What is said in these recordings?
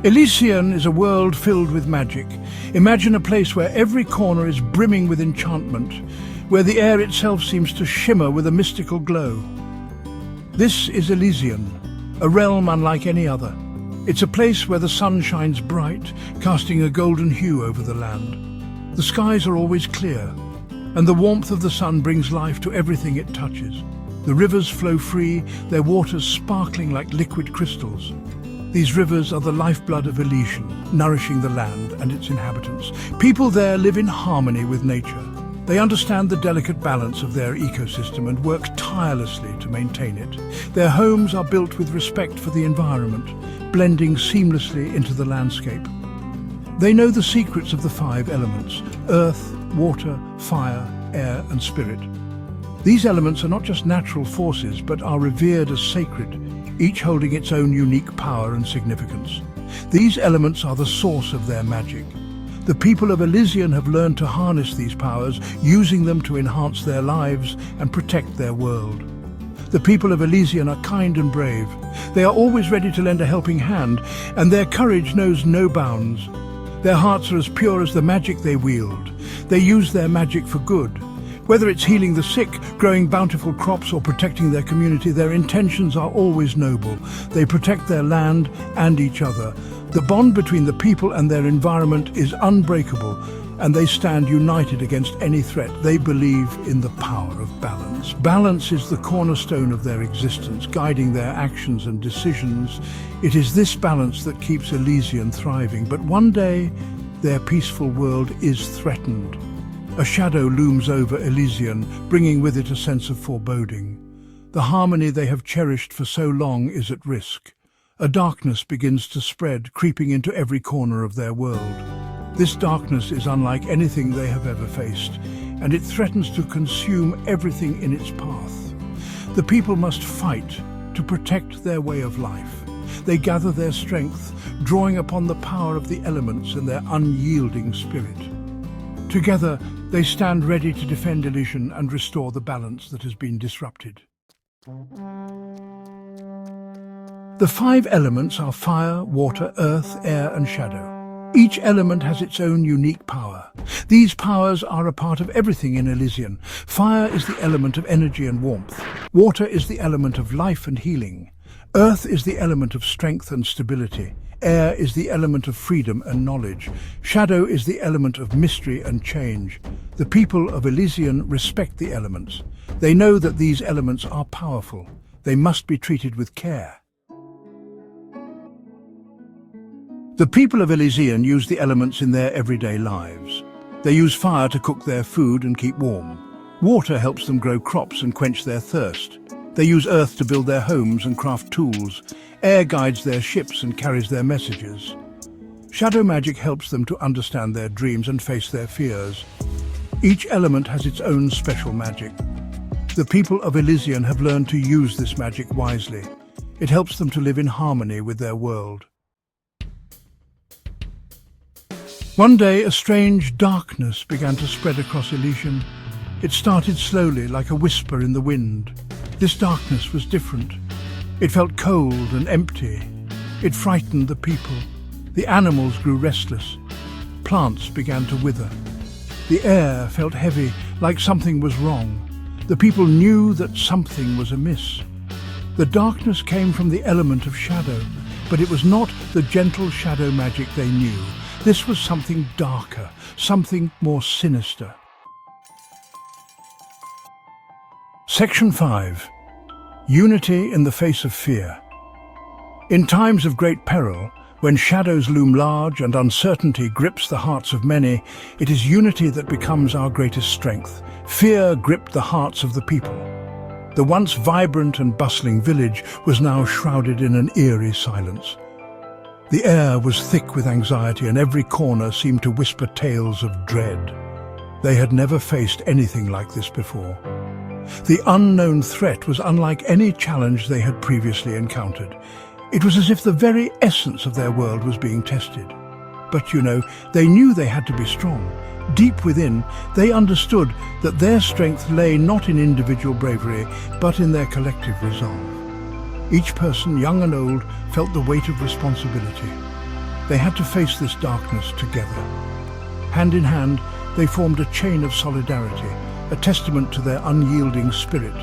Elysian is a world filled with magic. Imagine a place where every corner is brimming with enchantment, where the air itself seems to shimmer with a mystical glow. This is Elysian, a realm unlike any other. It's a place where the sun shines bright, casting a golden hue over the land. The skies are always clear, and the warmth of the sun brings life to everything it touches. The rivers flow free, their waters sparkling like liquid crystals. These rivers are the lifeblood of Elysian, nourishing the land and its inhabitants. People there live in harmony with nature. They understand the delicate balance of their ecosystem and work tirelessly to maintain it. Their homes are built with respect for the environment, blending seamlessly into the landscape. They know the secrets of the 5 elements: earth, water, fire, air, and spirit. These elements are not just natural forces, but are revered as sacred, each holding its own unique power and significance. These elements are the source of their magic. The people of Elysian have learned to harness these powers, using them to enhance their lives and protect their world. The people of Elysian are kind and brave. They are always ready to lend a helping hand, and their courage knows no bounds. Their hearts are as pure as the magic they wield. They use their magic for good. Whether it's healing the sick, growing bountiful crops, or protecting their community, their intentions are always noble. They protect their land and each other. The bond between the people and their environment is unbreakable, and they stand united against any threat. They believe in the power of balance. Balance is the cornerstone of their existence, guiding their actions and decisions. It is this balance that keeps Elysian thriving. But one day, their peaceful world is threatened. A shadow looms over Elysian, bringing with it a sense of foreboding. The harmony they have cherished for so long is at risk. A darkness begins to spread, creeping into every corner of their world. This darkness is unlike anything they have ever faced, and it threatens to consume everything in its path. The people must fight to protect their way of life. They gather their strength, drawing upon the power of the elements and their unyielding spirit. Together, they stand ready to defend Elysian and restore the balance that has been disrupted. The 5 elements are fire, water, earth, air, and shadow. Each element has its own unique power. These powers are a part of everything in Elysian. Fire is the element of energy and warmth. Water is the element of life and healing. Earth is the element of strength and stability. Air is the element of freedom and knowledge. Shadow is the element of mystery and change. The people of Elysian respect the elements. They know that these elements are powerful. They must be treated with care. The people of Elysian use the elements in their everyday lives. They use fire to cook their food and keep warm. Water helps them grow crops and quench their thirst. They use earth to build their homes and craft tools. Air guides their ships and carries their messages. Shadow magic helps them to understand their dreams and face their fears. Each element has its own special magic. The people of Elysian have learned to use this magic wisely. It helps them to live in harmony with their world. One day, a strange darkness began to spread across Elysian. It started slowly, like a whisper in the wind. This darkness was different. It felt cold and empty. It frightened the people. The animals grew restless. Plants began to wither. The air felt heavy, like something was wrong. The people knew that something was amiss. The darkness came from the element of shadow, but it was not the gentle shadow magic they knew. This was something darker, something more sinister. Section 5. Unity in the face of fear. In times of great peril, when shadows loom large and uncertainty grips the hearts of many, it is unity that becomes our greatest strength. Fear gripped the hearts of the people. The once vibrant and bustling village was now shrouded in an eerie silence. The air was thick with anxiety, and every corner seemed to whisper tales of dread. They had never faced anything like this before. The unknown threat was unlike any challenge they had previously encountered. It was as if the very essence of their world was being tested. But, they knew they had to be strong. Deep within, they understood that their strength lay not in individual bravery, but in their collective resolve. Each person, young and old, felt the weight of responsibility. They had to face this darkness together. Hand in hand, they formed a chain of solidarity, a testament to their unyielding spirit.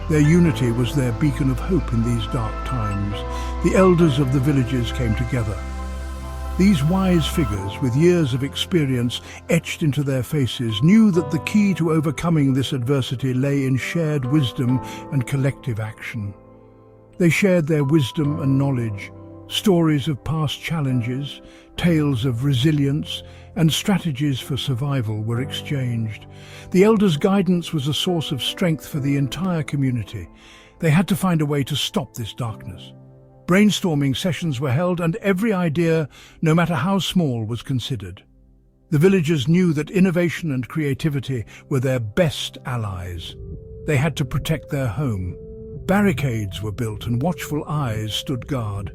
Their unity was their beacon of hope in these dark times. The elders of the villages came together. These wise figures, with years of experience etched into their faces, knew that the key to overcoming this adversity lay in shared wisdom and collective action. They shared their wisdom and knowledge, stories of past challenges, tales of resilience, and strategies for survival were exchanged. The elders' guidance was a source of strength for the entire community. They had to find a way to stop this darkness. Brainstorming sessions were held, and every idea, no matter how small, was considered. The villagers knew that innovation and creativity were their best allies. They had to protect their home. Barricades were built and watchful eyes stood guard.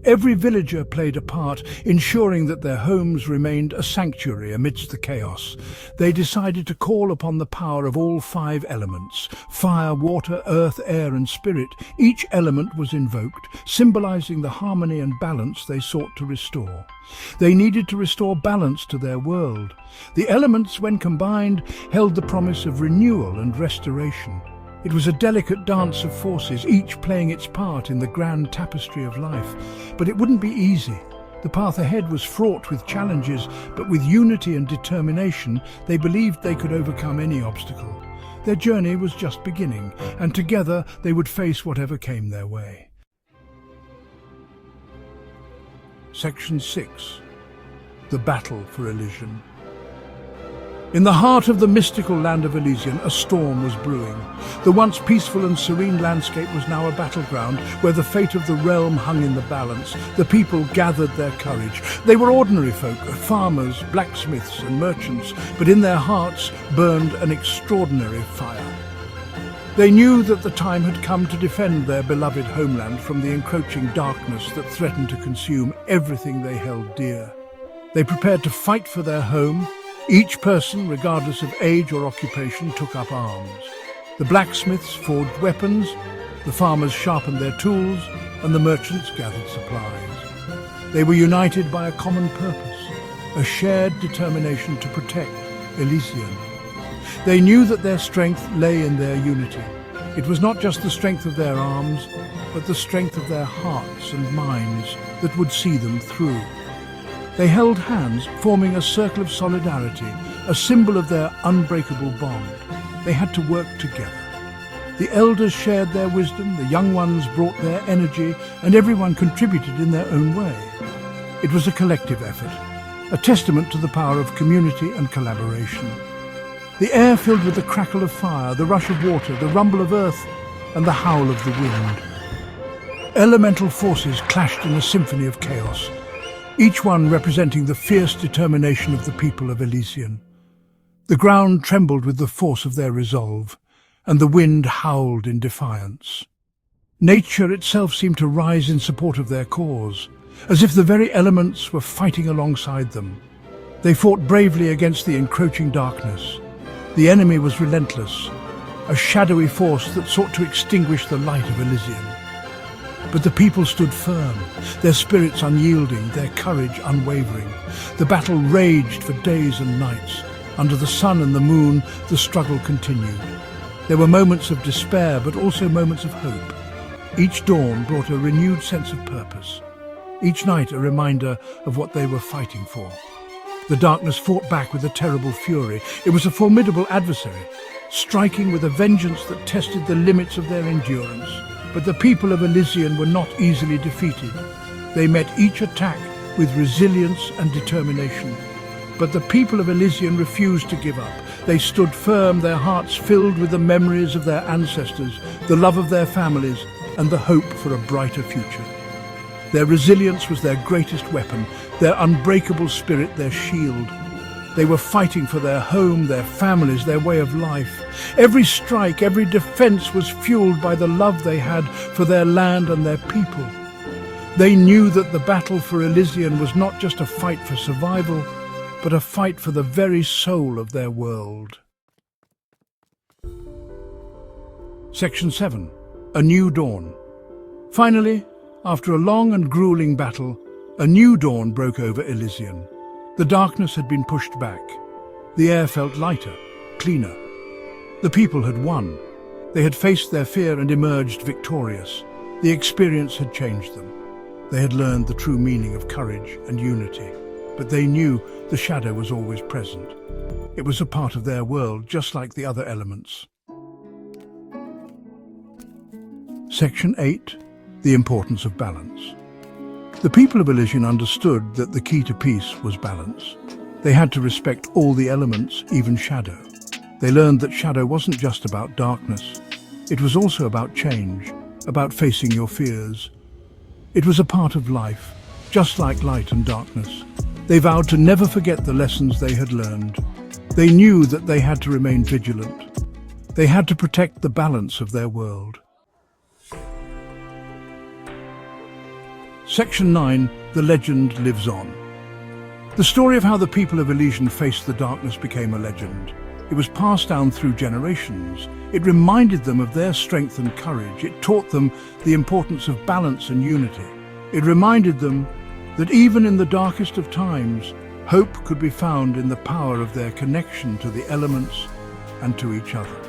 Every villager played a part, ensuring that their homes remained a sanctuary amidst the chaos. They decided to call upon the power of all 5 elements: fire, water, earth, air, and spirit. Each element was invoked, symbolizing the harmony and balance they sought to restore. They needed to restore balance to their world. The elements, when combined, held the promise of renewal and restoration. It was a delicate dance of forces, each playing its part in the grand tapestry of life. But it wouldn't be easy. The path ahead was fraught with challenges, but with unity and determination, they believed they could overcome any obstacle. Their journey was just beginning, and together they would face whatever came their way. Section 6. The Battle for Elysian. In the heart of the mystical land of Elysian, a storm was brewing. The once peaceful and serene landscape was now a battleground where the fate of the realm hung in the balance. The people gathered their courage. They were ordinary folk, farmers, blacksmiths and merchants, but in their hearts burned an extraordinary fire. They knew that the time had come to defend their beloved homeland from the encroaching darkness that threatened to consume everything they held dear. They prepared to fight for their home. Each person, regardless of age or occupation, took up arms. The blacksmiths forged weapons, the farmers sharpened their tools, and the merchants gathered supplies. They were united by a common purpose, a shared determination to protect Elysian. They knew that their strength lay in their unity. It was not just the strength of their arms, but the strength of their hearts and minds that would see them through. They held hands, forming a circle of solidarity, a symbol of their unbreakable bond. They had to work together. The elders shared their wisdom, the young ones brought their energy, and everyone contributed in their own way. It was a collective effort, a testament to the power of community and collaboration. The air filled with the crackle of fire, the rush of water, the rumble of earth, and the howl of the wind. Elemental forces clashed in a symphony of chaos, each one representing the fierce determination of the people of Elysian. The ground trembled with the force of their resolve, and the wind howled in defiance. Nature itself seemed to rise in support of their cause, as if the very elements were fighting alongside them. They fought bravely against the encroaching darkness. The enemy was relentless, a shadowy force that sought to extinguish the light of Elysian. But the people stood firm, their spirits unyielding, their courage unwavering. The battle raged for days and nights. Under the sun and the moon, the struggle continued. There were moments of despair, but also moments of hope. Each dawn brought a renewed sense of purpose. Each night a reminder of what they were fighting for. The darkness fought back with a terrible fury. It was a formidable adversary, striking with a vengeance that tested the limits of their endurance. But the people of Elysian were not easily defeated. They met each attack with resilience and determination. But the people of Elysian refused to give up. They stood firm, their hearts filled with the memories of their ancestors, the love of their families, and the hope for a brighter future. Their resilience was their greatest weapon, their unbreakable spirit their shield. They were fighting for their home, their families, their way of life. Every strike, every defense was fueled by the love they had for their land and their people. They knew that the battle for Elysian was not just a fight for survival, but a fight for the very soul of their world. Section 7. A New Dawn. Finally, after a long and grueling battle, A new dawn broke over Elysian. The darkness had been pushed back. The air felt lighter, cleaner. The people had won. They had faced their fear and emerged victorious. The experience had changed them. They had learned the true meaning of courage and unity. But they knew the shadow was always present. It was a part of their world, just like the other elements. Section 8. The importance of balance. The people of Elysian understood that the key to peace was balance. They had to respect all the elements, even shadow. They learned that shadow wasn't just about darkness. It was also about change, about facing your fears. It was a part of life, just like light and darkness. They vowed to never forget the lessons they had learned. They knew that they had to remain vigilant. They had to protect the balance of their world. Section 9. The legend lives on. The story of how the people of Elysian faced the darkness became a legend. It was passed down through generations. It reminded them of their strength and courage. It taught them the importance of balance and unity. It reminded them that even in the darkest of times, hope could be found in the power of their connection to the elements and to each other.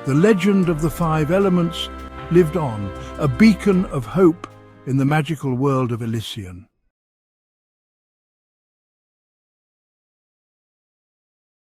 The legend of the 5 elements lived on, a beacon of hope in the magical world of Elysian.